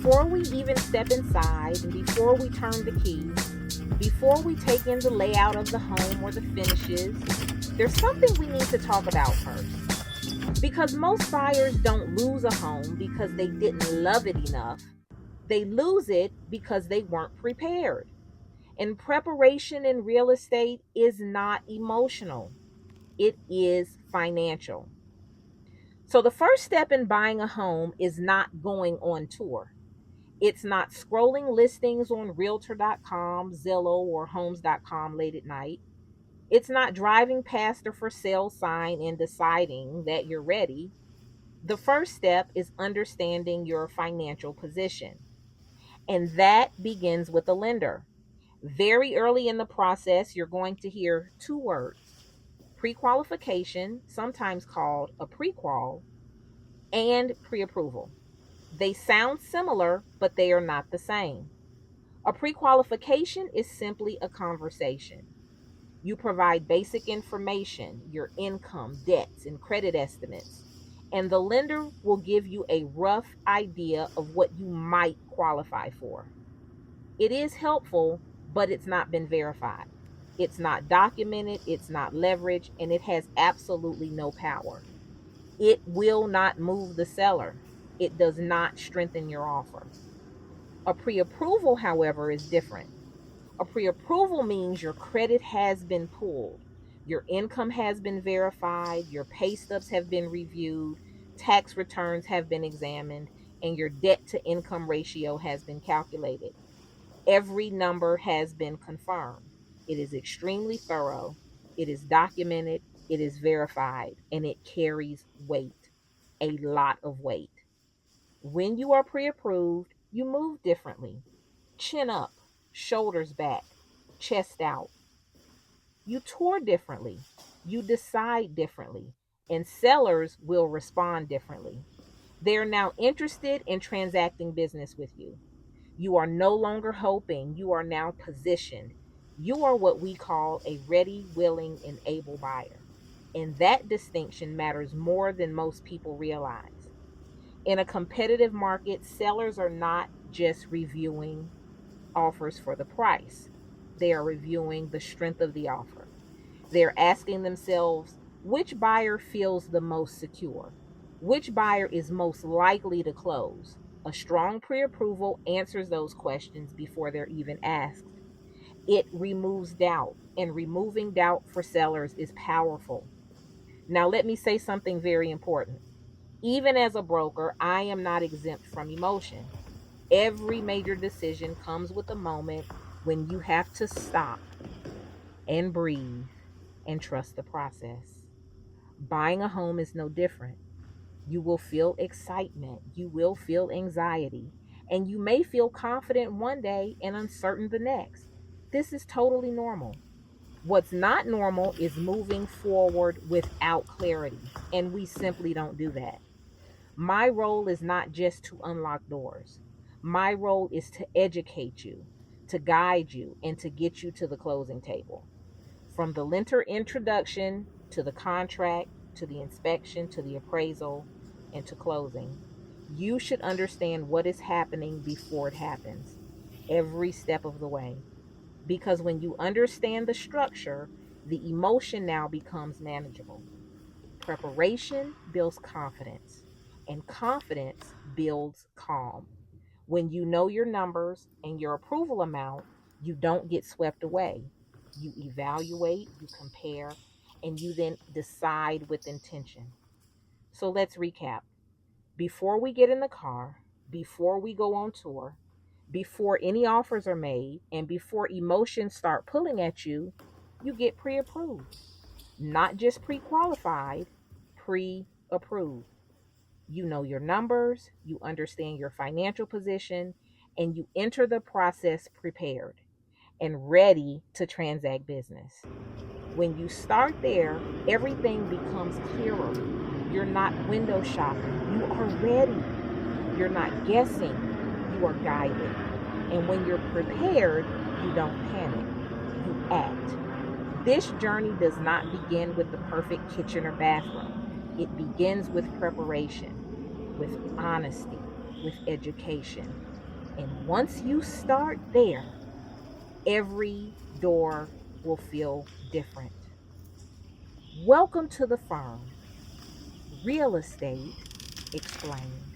before we even step inside and before we turn the key, before we take in the layout of the home or the finishes, there's something we need to talk about first. Because most buyers don't lose a home because they didn't love it enough. They lose it because they weren't prepared. And preparation in real estate is not emotional, it is financial. So, the first step in buying a home is not going on tour. It's not scrolling listings on Realtor.com, Zillow, or Homes.com late at night. It's not driving past a for sale sign and deciding that you're ready. The first step is understanding your financial position, and that begins with a lender. Very early in the process, you're going to hear two words: pre qualification, sometimes called a pre-qual, and pre approval. They sound similar, but they are not the same. A pre qualification is simply a conversation. You provide basic information, your income, debts, and credit estimates, and the lender will give you a rough idea of what you might qualify for. It is helpful, but it's not been verified. It's not documented, it's not leveraged, and it has absolutely no power. It will not move the seller. It does not strengthen your offer. A pre approval, however, is different. A pre approval means your credit has been pulled, your income has been verified, your pay stubs have been reviewed, tax returns have been examined, and your debt to income ratio has been calculated. Every number has been confirmed. It is extremely thorough, it is documented, it is verified, and it carries weight, a lot of weight. When you are pre approved, you move differently: chin up, shoulders back, chest out. You tour differently, you decide differently, and sellers will respond differently. They are now interested in transacting business with you. You are no longer hoping, you are now positioned. You are what we call a ready, willing, and able buyer. And that distinction matters more than most people realize. In a competitive market, sellers are not just reviewing offers for the price, they are reviewing the strength of the offer. They're asking themselves, which buyer feels the most secure? Which buyer is most likely to close? A strong pre approval answers those questions before they're even asked. It removes doubt, and removing doubt for sellers is powerful. Now, let me say something very important. Even as a broker, I am not exempt from emotion. Every major decision comes with a moment when you have to stop and breathe and trust the process. Buying a home is no different. You will feel excitement, you will feel anxiety, and you may feel confident one day and uncertain the next. This is totally normal. What's not normal is moving forward without clarity, and we simply don't do that. My role is not just to unlock doors. My role is to educate you, to guide you, and to get you to the closing table. From the lender introduction to the contract to the inspection to the appraisal and to closing, you should understand what is happening before it happens, every step of the way. Because when you understand the structure, the emotion now becomes manageable. Preparation builds confidence, and confidence builds calm. When you know your numbers and your approval amount, you don't get swept away. You evaluate, you compare, and you then decide with intention. So let's recap. Before we get in the car, before we go on tour, before any offers are made, and before emotions start pulling at you, you get pre approved. Not just pre qualified, pre approved. You know your numbers, you understand your financial position, and you enter the process prepared and ready to transact business. When you start there, everything becomes clearer. You're not window shopping, you are ready. You're not guessing, you are guided. And when you're prepared, you don't panic, you act. This journey does not begin with the perfect kitchen or bathroom. It begins with preparation, with honesty, with education, And once you start there, every door will feel different. Welcome to the firm, Real Estate Explained.